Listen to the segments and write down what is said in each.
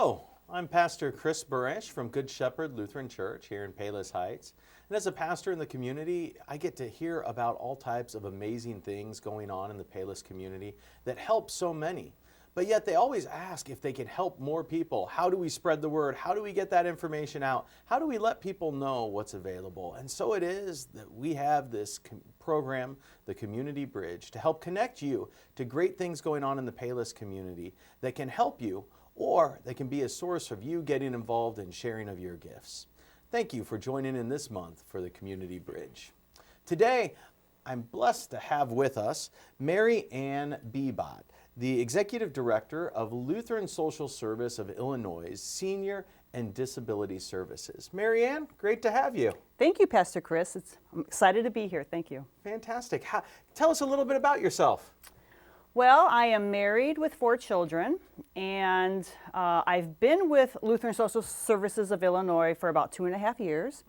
Hello, I'm Pastor Chris Barish from Good Shepherd Lutheran Church here in Palos Heights. And as a pastor in the community, I get to hear about all types of amazing things going on in the Palos community that help so many. But yet they always ask if they can help more people. How do we spread the word? How do we get that information out? How do we let people know what's available? And so it is that we have this program, the Community Bridge, to help connect you to great things going on in the Palos community that can help you, or they can be a source of you getting involved in sharing of your gifts. Thank you for joining in this month for the Community Bridge. Today, I'm blessed to have with us Mary Ann Beebot, the Executive Director of Lutheran Social Service of Illinois' Senior and Disability Services. Mary Ann, great to have you. Thank you, Pastor Chris. I'm excited to be here. Thank you. Fantastic. Tell us a little bit about yourself. Well, I am married with 4 children, and I've been with Lutheran Social Services of Illinois for about 2.5 years.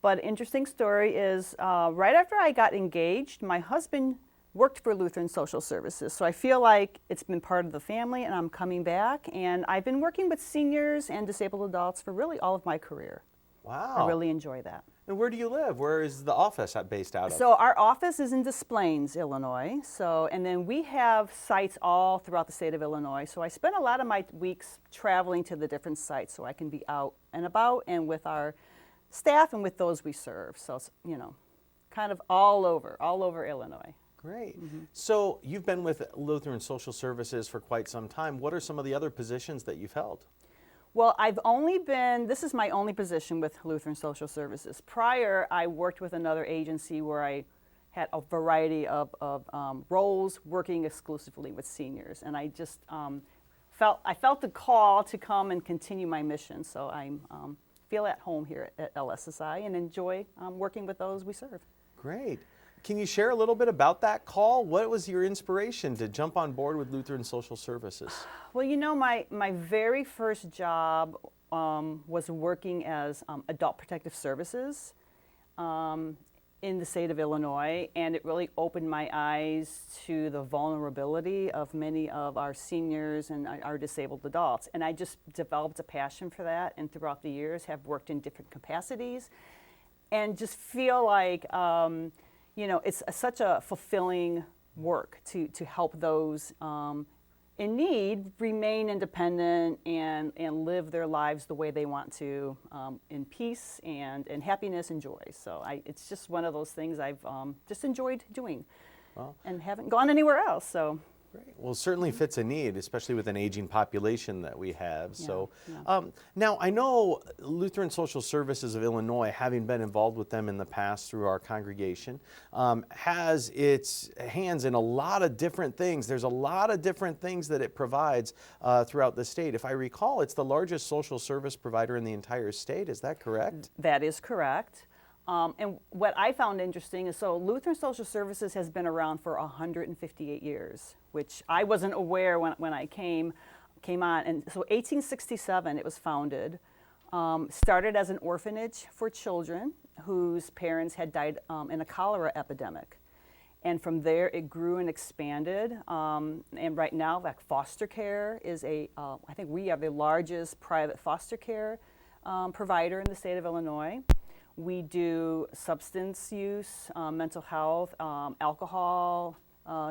But interesting story is right after I got engaged, my husband worked for Lutheran Social Services. So I feel like it's been part of the family, and I'm coming back. And I've been working with seniors and disabled adults for really all of my career. Wow. I really enjoy that. And where do you live? Where is the office based out of? So our office is in Des Plaines, Illinois. And then we have sites all throughout the state of Illinois. So I spend a lot of my weeks traveling to the different sites so I can be out and about and with our staff and with those we serve. So, kind of all over Illinois. Great. Mm-hmm. So you've been with Lutheran Social Services for quite some time. What are some of the other positions that you've held? Well, this is my only position with Lutheran Social Services. Prior, I worked with another agency where I had a variety of roles working exclusively with seniors. And I just felt the call to come and continue my mission. So I feel at home here at LSSI and enjoy working with those we serve. Great. Can you share a little bit about that call? What was your inspiration to jump on board with Lutheran Social Services? Well, my very first job was working as Adult Protective Services in the state of Illinois, and it really opened my eyes to the vulnerability of many of our seniors and our disabled adults. And I just developed a passion for that, and throughout the years have worked in different capacities and just feel like it's such a fulfilling work to help those in need remain independent and live their lives the way they want to, in peace and happiness and joy. So it's just one of those things I've just enjoyed doing and haven't gone anywhere else. So. Great. Well, it certainly fits a need, especially with an aging population that we have. Yeah, so yeah. Now I know Lutheran Social Services of Illinois, having been involved with them in the past through our congregation, has its hands in a lot of different things. There's a lot of different things that it provides throughout the state. If I recall, it's the largest social service provider in the entire state. Is that correct? That is correct. And what I found interesting is, Lutheran Social Services has been around for 158 years, which I wasn't aware when I came on. And so 1867 it was founded, started as an orphanage for children whose parents had died in a cholera epidemic. And from there it grew and expanded. And right now, like foster care is I think we are the largest private foster care provider in the state of Illinois. We do substance use, mental health, alcohol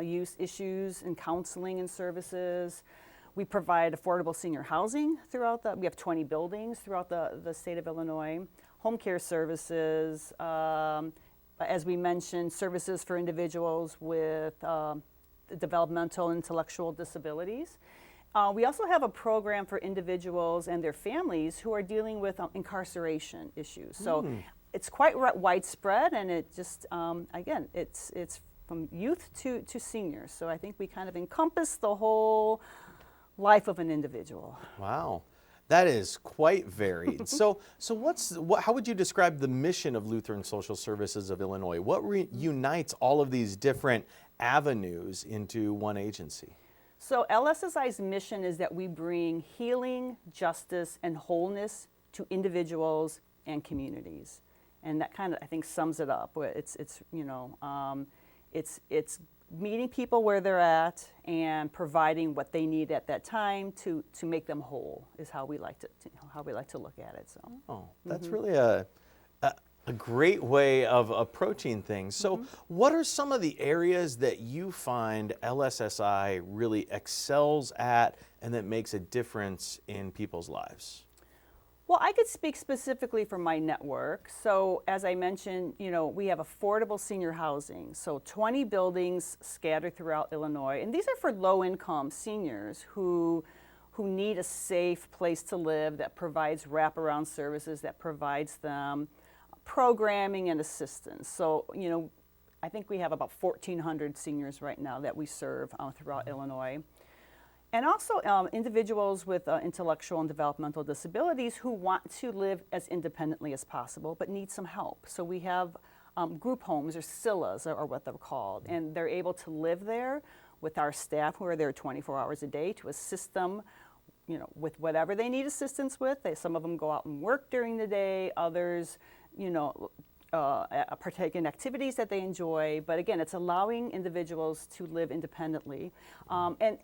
use issues and counseling and services. We provide affordable senior housing we have 20 buildings throughout the state of Illinois. Home care services, as we mentioned, services for individuals with developmental and intellectual disabilities. We also have a program for individuals and their families who are dealing with incarceration issues. So it's quite widespread, and it just, again, it's from youth to seniors. So I think we kind of encompass the whole life of an individual. Wow. That is quite varied. So how would you describe the mission of Lutheran Social Services of Illinois? What unites all of these different avenues into one agency? So LSSI's mission is that we bring healing, justice, and wholeness to individuals and communities. And that kind of, I think, sums it up. It's meeting people where they're at and providing what they need at that time to make them whole is how we like to look at it. So. Oh, that's really a great way of approaching things. So what are some of the areas that you find LSSI really excels at and that makes a difference in people's lives? Well, I could speak specifically for my network. So as I mentioned, we have affordable senior housing. So 20 buildings scattered throughout Illinois. And these are for low-income seniors who need a safe place to live that provides wraparound services, that provides them programming and assistance. So, I think we have about 1,400 seniors right now that we serve throughout Illinois. And also individuals with intellectual and developmental disabilities who want to live as independently as possible but need some help. So we have group homes, or SILAs are what they're called, and they're able to live there with our staff who are there 24 hours a day to assist them with whatever they need assistance with. Some of them go out and work during the day, others partake in activities that they enjoy. But again, it's allowing individuals to live independently. And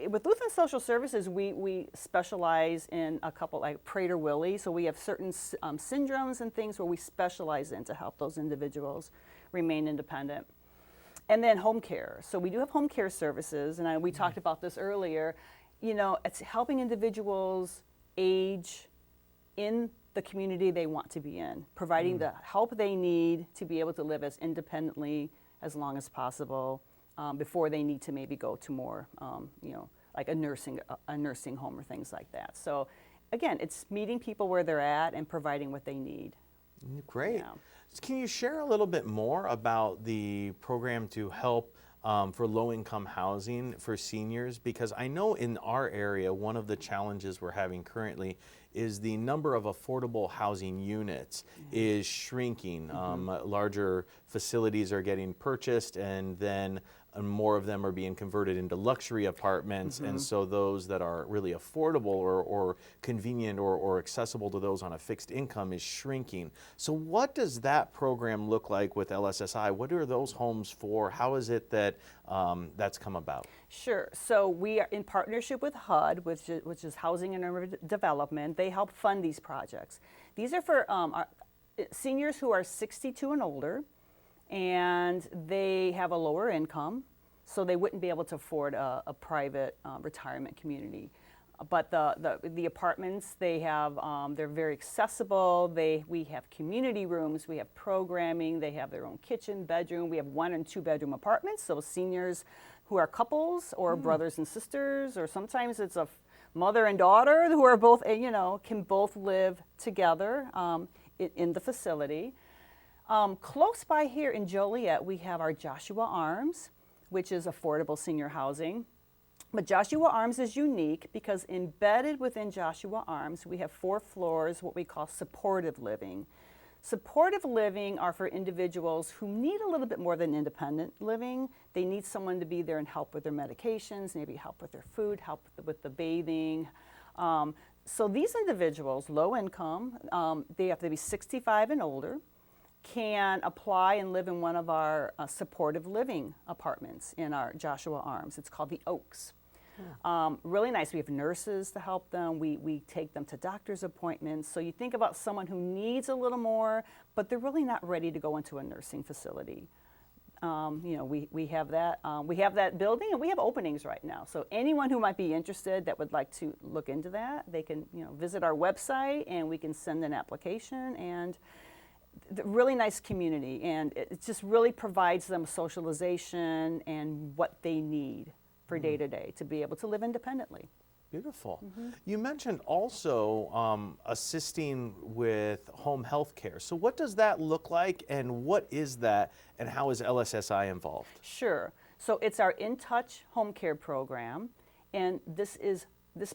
with Lutheran Social Services, we specialize in a couple, like Prader-Willi. So we have certain syndromes and things where we specialize in to help those individuals remain independent. And then home care. So we do have home care services, and we talked about this earlier. It's helping individuals age in the community they want to be in, providing the help they need to be able to live as independently as long as possible before they need to maybe go to more, like a nursing home or things like that. So again, it's meeting people where they're at and providing what they need. Great. Yeah. Can you share a little bit more about the program to help for low-income housing for seniors? Because I know in our area, one of the challenges we're having currently is the number of affordable housing units is shrinking. Larger facilities are getting purchased, and then more of them are being converted into luxury apartments, and so those that are really affordable or convenient or accessible to those on a fixed income is shrinking. So what does that program look like with LSSI? What are those homes for? How is it that that's come about? Sure. So we are in partnership with HUD, which is Housing and Urban Development. They help fund these projects. These are for our seniors who are 62 and older, and they have a lower income, so they wouldn't be able to afford a private retirement community. But the apartments, they have, they're very accessible. We have community rooms, we have programming, they have their own kitchen, bedroom. We have 1 and 2 bedroom apartments, so seniors who are couples or brothers and sisters, or sometimes it's a mother and daughter who are both, can both live together in the facility. Close by here in Joliet, we have our Joshua Arms, which is affordable senior housing. But Joshua Arms is unique because embedded within Joshua Arms, we have 4 floors, what we call supportive living. Supportive living are for individuals who need a little bit more than independent living. They need someone to be there and help with their medications, maybe help with their food, help with the bathing. So these individuals, low income, they have to be 65 and older, can apply and live in one of our supportive living apartments in our Joshua Arms. It's called the Oaks. Really nice. We have nurses to help them. We take them to doctor's appointments. So you think about someone who needs a little more, but they're really not ready to go into a nursing facility. We have that building, and we have openings right now. So anyone who might be interested that would like to look into that, they can visit our website, and we can send an application. And really nice community, and it just really provides them socialization and what they need for day to day to be able to live independently. Beautiful. You mentioned also assisting with home health care. So what does that look like, and what is that, and how is LSSI involved? Sure. So it's our In Touch home care program, and this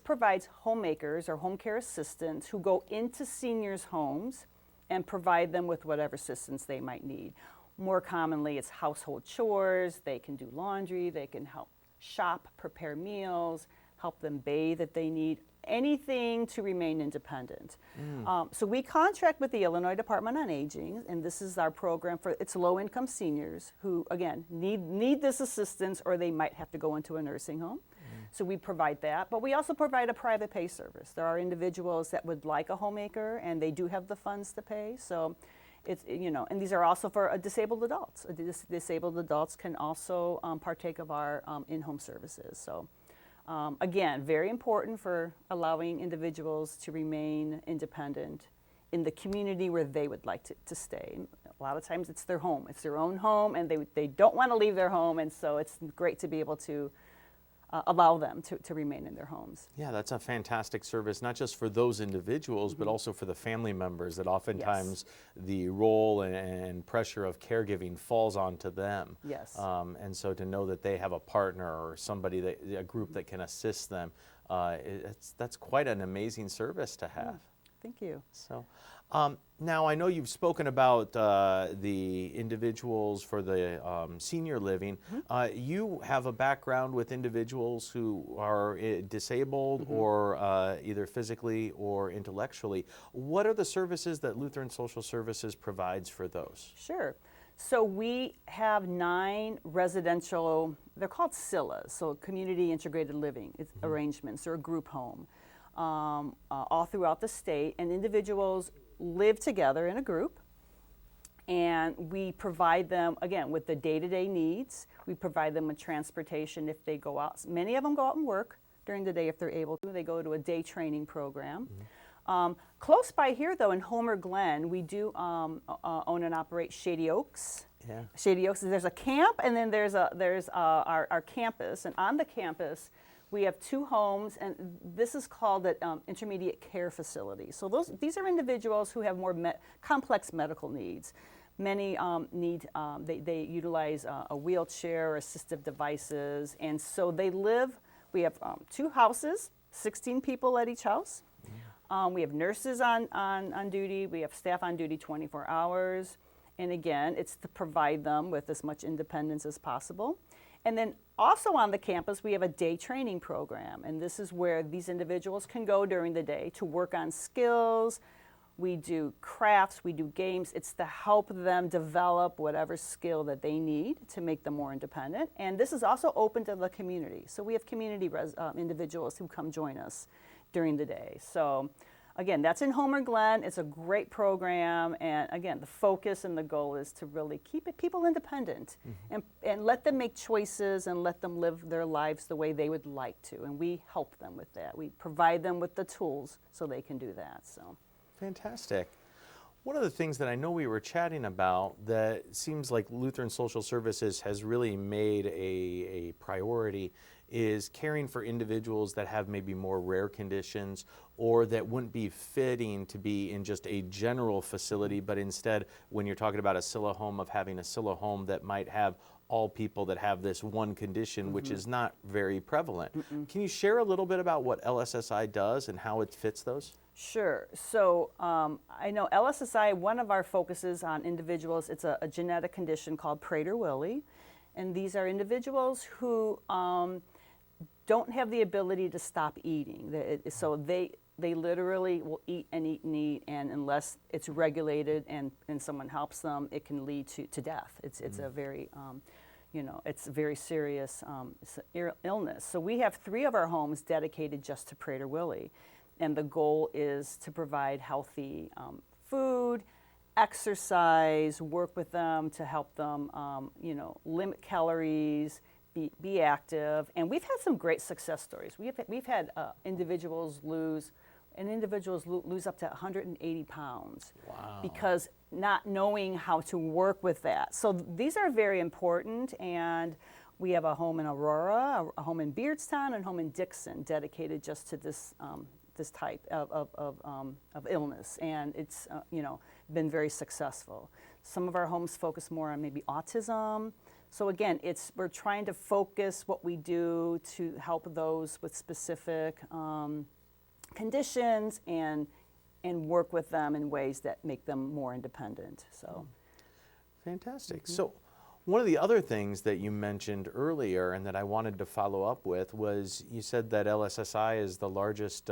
provides homemakers or home care assistants who go into seniors' homes and provide them with whatever assistance they might need. More commonly, it's household chores. They can do laundry. They can help shop, prepare meals, help them bathe if they need anything to remain independent. So we contract with the Illinois Department on Aging, and this is our program for it's low-income seniors who, again, need this assistance, or they might have to go into a nursing home. So we provide that, but we also provide a private pay service. There are individuals that would like a homemaker, and they do have the funds to pay. So it's, you know, and these are also for disabled adults. Disabled adults can also partake of our in-home services. So. Again, very important for allowing individuals to remain independent in the community where they would like to stay. A lot of times it's their home, it's their own home, and they don't want to leave their home, and so it's great to be able to allow them to remain in their homes. Yeah, that's a fantastic service, not just for those individuals, but also for the family members that oftentimes the role and pressure of caregiving falls onto them. Yes. And so to know that they have a partner or somebody, a group that can assist them, that's quite an amazing service to have. Thank you. So, now I know you've spoken about the individuals for the senior living. You have a background with individuals who are disabled or either physically or intellectually. What are the services that Lutheran Social Services provides for those? Sure. So we have 9 residential, they're called CILAs, so community integrated living arrangements, or a group home, all throughout the state, and individuals live together in a group, and we provide them, again, with the day-to-day needs. We provide them with transportation if they go out. Many of them go out and work during the day if they're able to. They go to a day training program. Close by here, though, in Homer Glen, we do own and operate Shady Oaks. Yeah. Shady Oaks, there's a camp, and then there's our campus, and on the campus, we have 2 homes, and this is called an intermediate care facility. So these are individuals who have more complex medical needs. Many they utilize a wheelchair or assistive devices, and so we have 2 houses, 16 people at each house. We have nurses on duty, we have staff on duty 24 hours, and again, it's to provide them with as much independence as possible. And then also on the campus, we have a day training program, and this is where these individuals can go during the day to work on skills. We do crafts, we do games. It's to help them develop whatever skill that they need to make them more independent. And this is also open to the community. So we have community individuals who come join us during the day. So again, that's in Homer Glen. It's a great program, and again, the focus and the goal is to really keep people independent and let them make choices and let them live their lives the way they would like to, and we help them with that. We provide them with the tools so they can do that. So, fantastic. One of the things that I know we were chatting about that seems like Lutheran Social Services has really made a priority is caring for individuals that have maybe more rare conditions or that wouldn't be fitting to be in just a general facility, but instead, when you're talking about a Scylla home, of having a Scylla home that might have all people that have this one condition, which is not very prevalent. Can you share a little bit about what LSSI does and how it fits those? Sure. So I know LSSI, one of our focuses on individuals, it's a genetic condition called Prader-Willi, and these are individuals who don't have the ability to stop eating. So they literally will eat and eat and eat, and unless it's regulated and someone helps them, it can lead to death. It's a very it's a very serious illness. So we have 3 of our homes dedicated just to Prader-Willi, and the goal is to provide healthy food, exercise, work with them to help them, limit calories, be active, and we've had some great success stories. We've had individuals lose up to 180 pounds. Wow. Because not knowing how to work with that. So these are very important, and we have a home in Aurora, a home in Beardstown, and a home in Dixon dedicated just to this type of illness, and it's been very successful. Some of our homes focus more on maybe autism. So again, we're trying to focus what we do to help those with specific conditions and work with them in ways that make them more independent. So, fantastic. So, One of the other things that you mentioned earlier and that I wanted to follow up with was you said that LSSI is the largest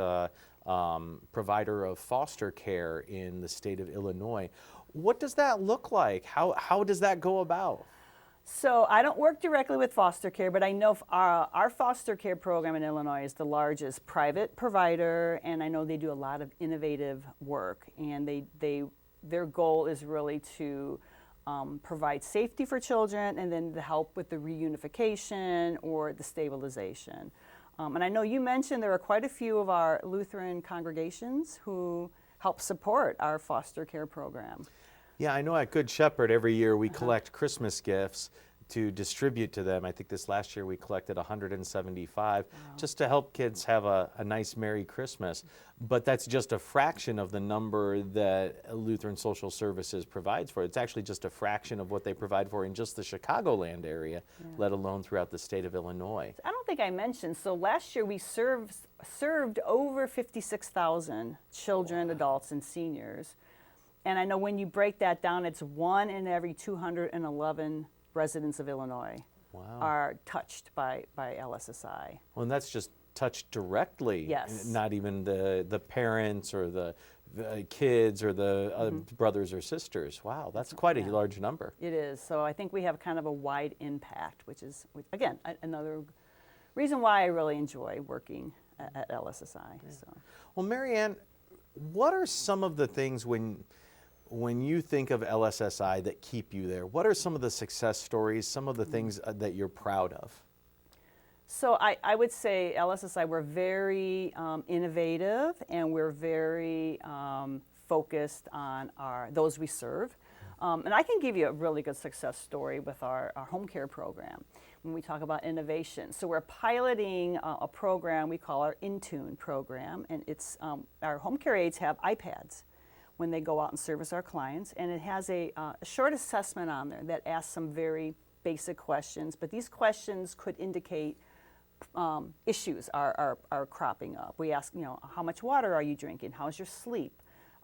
provider of foster care in the state of Illinois. What does that look like? How does that go about? So I don't work directly with foster care, but I know our foster care program in Illinois is the largest private provider, and I know they do a lot of innovative work, and their goal is really to provide safety for children and then to help with the reunification or the stabilization. And I know you mentioned there are quite a few of our Lutheran congregations who help support our foster care program. Yeah, I know at Good Shepherd every year we collect Christmas gifts to distribute to them. I think this last year we collected 175 just to help kids have a nice Merry Christmas. But that's just a fraction of the number that Lutheran Social Services provides for. It's actually just a fraction of what they provide for in just the Chicagoland area, let alone throughout the state of Illinois. I don't think I mentioned, so last year we served over 56,000 children, adults, and seniors. And I know when you break that down, it's 1 in every 211 residents of Illinois are touched by LSSI. Well, and that's just touched directly. Yes. Not even the parents or the kids or the brothers or sisters. Wow, that's quite a large number. It is. So I think we have kind of a wide impact, which is, again, another reason why I really enjoy working at LSSI. Yeah. So. Well, Mary Ann, what are some of the things when you think of LSSI that keep you there? What are some of the success stories, some of the things that you're proud of? So I would say LSSI, we're very innovative, and we're very focused on those we serve. And I can give you a really good success story with our home care program when we talk about innovation. So we're piloting a program we call our Intune program, and it's our home care aides have iPads when they go out and service our clients, and it has a short assessment on there that asks some very basic questions, but these questions could indicate issues are cropping up. We ask, how much water are you drinking? How's your sleep?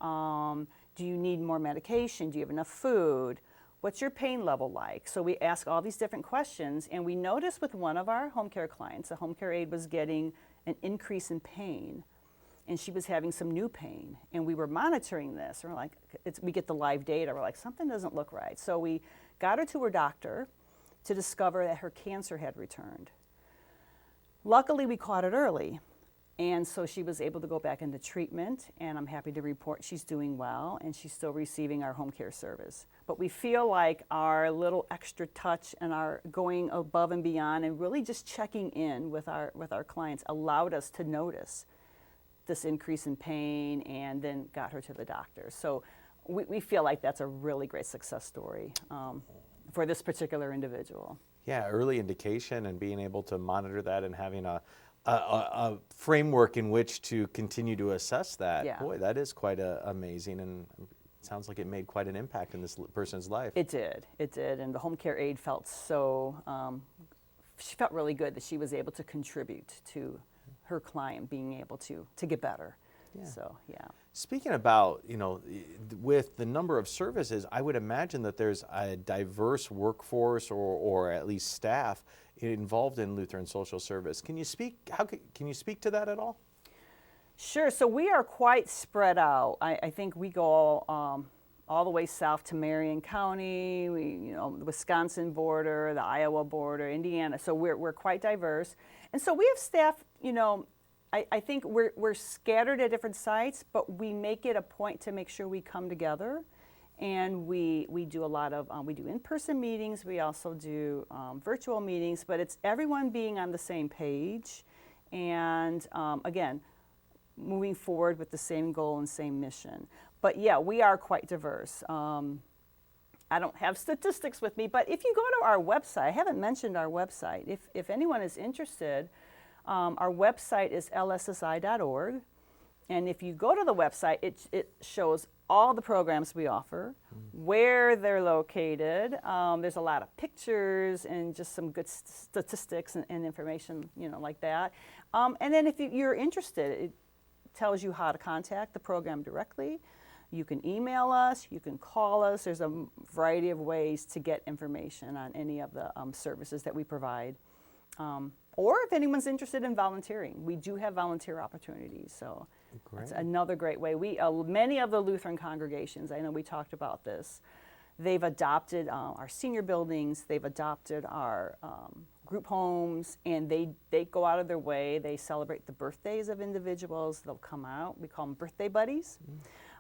Do you need more medication? Do you have enough food? What's your pain level like? So we ask all these different questions, and we noticed with one of our home care clients, the home care aide was getting an increase in pain, and she was having some new pain, and we were monitoring this. We're like, we get the live data. We're like, something doesn't look right. So we got her to her doctor to discover that her cancer had returned. Luckily, we caught it early, and so she was able to go back into treatment, and I'm happy to report she's doing well, and she's still receiving our home care service. But we feel like our little extra touch and our going above and beyond and really just checking in with our clients allowed us to notice this increase in pain and then got her to the doctor. So we feel like that's a really great success story for this particular individual. Yeah, early indication and being able to monitor that and having a framework in which to continue to assess that. Yeah. Boy, that is quite amazing, and it sounds like it made quite an impact in this person's life. It did, and the home care aide felt she felt really good that she was able to contribute to her client being able to get better. Yeah. So, yeah. Speaking about, with the number of services, I would imagine that there's a diverse workforce or at least staff involved in Lutheran Social Service. Can you speak to that at all? Sure. So we are quite spread out. I think we go all the way south to Marion County, the Wisconsin border, the Iowa border, Indiana. So we're quite diverse. And so we have staff, I think we're scattered at different sites, but we make it a point to make sure we come together. And we do a lot of, we do in-person meetings, we also do virtual meetings, but it's everyone being on the same page. And again, moving forward with the same goal and same mission. But yeah, we are quite diverse. I don't have statistics with me, but if you go to our website, I haven't mentioned our website. If anyone is interested, our website is lssi.org. And if you go to the website, it shows all the programs we offer, where they're located. There's a lot of pictures and just some good statistics and information, like that. And then if you're interested, it tells you how to contact the program directly. You can email us, you can call us. There's a variety of ways to get information on any of the services that we provide. Or if anyone's interested in volunteering, we do have volunteer opportunities. So that's another great way. Many of the Lutheran congregations, I know we talked about this, they've adopted our senior buildings, they've adopted our group homes, and they go out of their way. They celebrate the birthdays of individuals. They'll come out. We call them birthday buddies.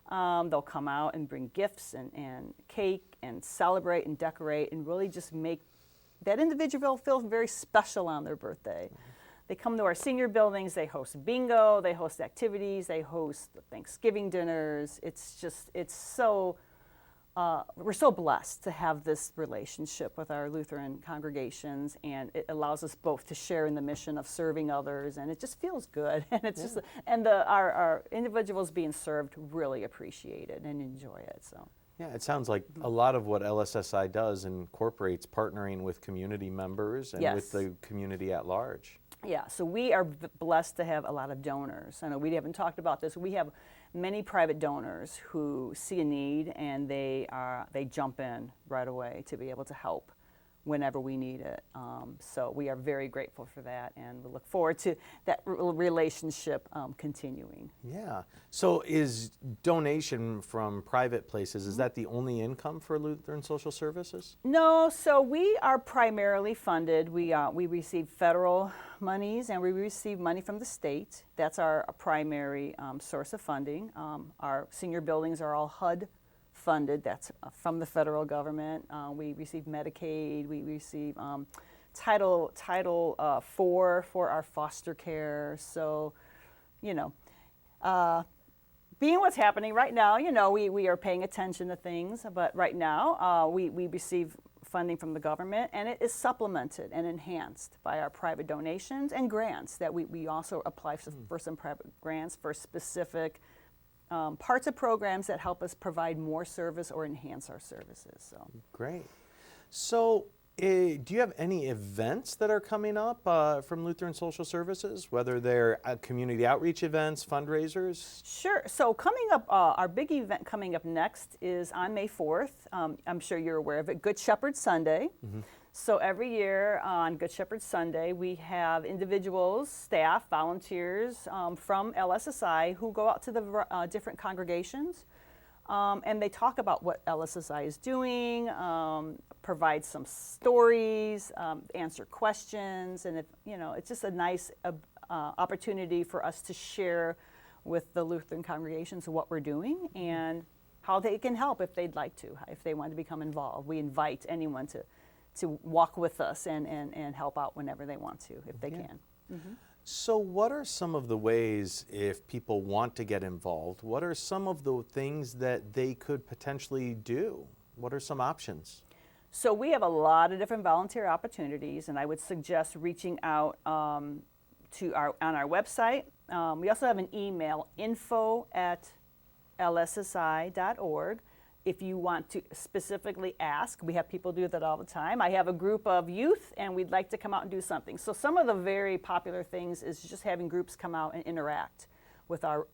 They'll come out and bring gifts and cake and celebrate and decorate and really just make that individual feel very special on their birthday. They come to our senior buildings. They host bingo. They host activities. They host Thanksgiving dinners. We're so blessed to have this relationship with our Lutheran congregations, and it allows us both to share in the mission of serving others, and it just feels good. And it's just, and our individuals being served really appreciate it and enjoy it. So. Yeah, it sounds like a lot of what LSSI does incorporates partnering with community members and with the community at large. Yeah, so we are blessed to have a lot of donors. I know we haven't talked about this. We have many private donors who see a need and they jump in right away to be able to help whenever we need it. So we are very grateful for that, and we look forward to that relationship continuing. Yeah. So is donation from private places, is that the only income for Lutheran Social Services? No, so we are primarily funded. We receive federal monies and we receive money from the state. That's our primary source of funding. Our senior buildings are all HUD funded. That's from the federal government. We receive Medicaid. We receive Title IV for our foster care. So, being what's happening right now, we are paying attention to things. But right now, we receive funding from the government, and it is supplemented and enhanced by our private donations and grants that we also apply for some private grants for specific parts of programs that help us provide more service or enhance our services. So great. So do you have any events that are coming up from Lutheran Social Services, whether they're community outreach events, fundraisers? Sure. So coming up, our big event coming up next is on May 4th. I'm sure you're aware of it, Good Shepherd Sunday. So every year on Good Shepherd Sunday, we have individuals, staff, volunteers from LSSI who go out to the different congregations, and they talk about what LSSI is doing, provide some stories, answer questions, and it's just a nice opportunity for us to share with the Lutheran congregations what we're doing and how they can help if they'd like to, if they want to become involved. We invite anyone to walk with us and help out whenever they want to, if they can. So what are some of the ways, if people want to get involved, what are some of the things that they could potentially do? What are some options? So we have a lot of different volunteer opportunities, and I would suggest reaching out on our website. We also have an email, info@lssi.org. If you want to specifically ask, we have people do that all the time. I have a group of youth and we'd like to come out and do something. So some of the very popular things is just having groups come out and interact with our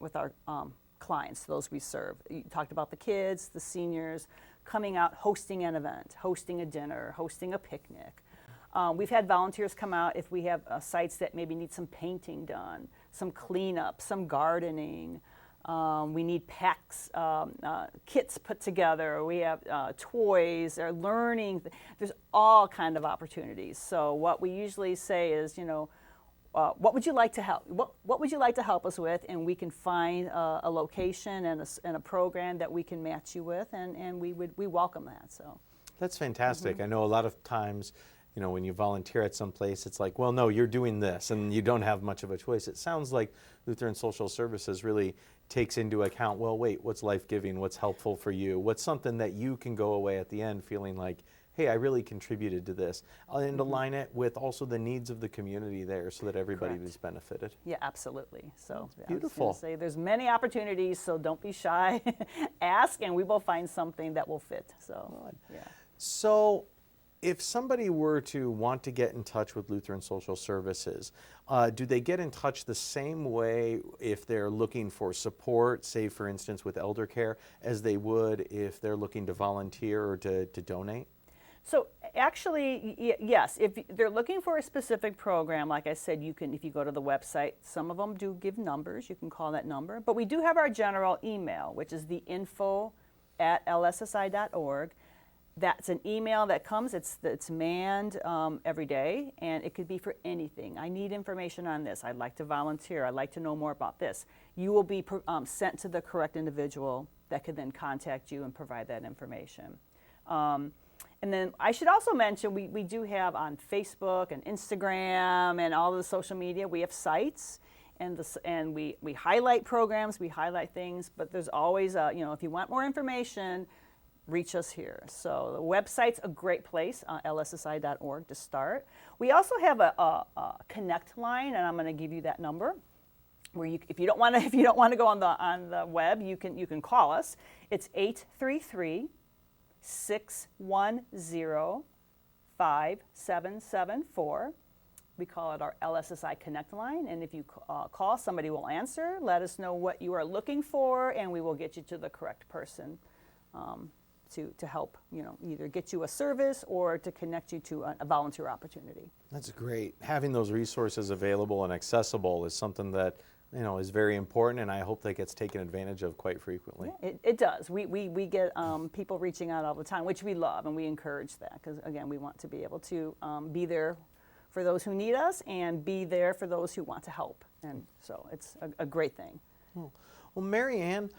clients, those we serve. You talked about the kids, the seniors, coming out, hosting an event, hosting a dinner, hosting a picnic. We've had volunteers come out if we have sites that maybe need some painting done, some cleanup, some gardening. We need packs, kits put together. We have toys or learning. There's all kind of opportunities. So what we usually say is, what would you like to help? What would you like to help us with? And we can find a location and a program that we can match you with, and we welcome that. So that's fantastic. I know a lot of times, when you volunteer at some place, it's like, well, no, you're doing this, and you don't have much of a choice. It sounds like Lutheran Social Services really takes into account, well, wait, what's life-giving, what's helpful for you, what's something that you can go away at the end feeling like, hey, I really contributed to this, and align it with also the needs of the community there so that everybody is benefited. Yeah, absolutely. So beautiful. I was gonna say there's many opportunities, so don't be shy. Ask, and we will find something that will fit. So, yeah. So If somebody were to want to get in touch with Lutheran Social Services, do they get in touch the same way if they're looking for support, say for instance with elder care, as they would if they're looking to volunteer or to donate? So actually, yes, if they're looking for a specific program, like I said, you can, if you go to the website, some of them do give numbers, you can call that number. But we do have our general email, which is the info@lssi.org. That's an email that comes, it's manned every day, and it could be for anything. I need information on this. I'd like to volunteer. I'd like to know more about this. You will be sent to the correct individual that could then contact you and provide that information. And then I should also mention we do have on Facebook and Instagram and all of the social media, we have sites. And we highlight programs, we highlight things, but there's always, if you want more information, reach us here. So the website's a great place, lssi.org to start. We also have a connect line, and I'm going to give you that number. Where if you don't want to go on the web, you can call us. It's 833-610-5774. We call it our LSSI Connect line, and if you call, somebody will answer. Let us know what you are looking for, and we will get you to the correct person to help, either get you a service or to connect you to a volunteer opportunity. That's great. Having those resources available and accessible is something that is very important, and I hope that gets taken advantage of quite frequently. Yeah, it does. We get people reaching out all the time, which we love, and we encourage that because, again, we want to be able to be there for those who need us and be there for those who want to help. And so it's a great thing. Well, Mary Ann,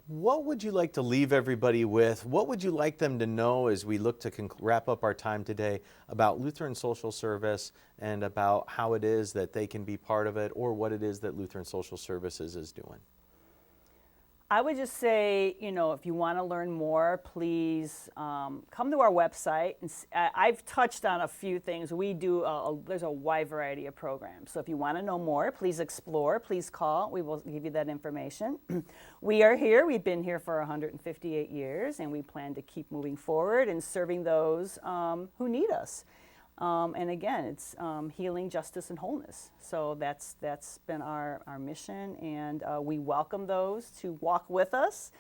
what would you like to leave everybody with? What would you like them to know as we look to wrap up our time today about Lutheran Social Service and about how it is that they can be part of it, or what it is that Lutheran Social Services is doing? I would just say, if you want to learn more, please come to our website. And I've touched on a few things. We do, there's a wide variety of programs. So if you want to know more, please explore, please call. We will give you that information. We are here. We've been here for 158 years, and we plan to keep moving forward and serving those who need us. And again, it's healing, justice, and wholeness. So that's been our mission, and we welcome those to walk with us.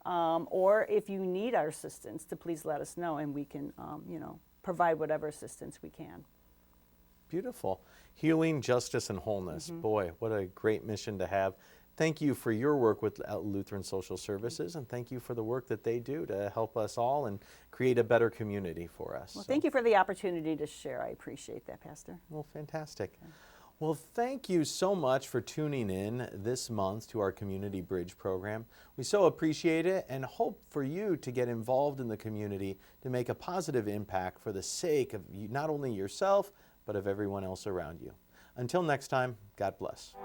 Or if you need our assistance, to please let us know, and we can, provide whatever assistance we can. Beautiful. Healing, justice, and wholeness. Mm-hmm. Boy, what a great mission to have. Thank you for your work with Lutheran Social Services, and thank you for the work that they do to help us all and create a better community for us. Well, thank you for the opportunity to share. I appreciate that, Pastor. Well, fantastic. Okay. Well, thank you so much for tuning in this month to our Community Bridge program. We so appreciate it and hope for you to get involved in the community to make a positive impact for the sake of not only yourself, but of everyone else around you. Until next time, God bless.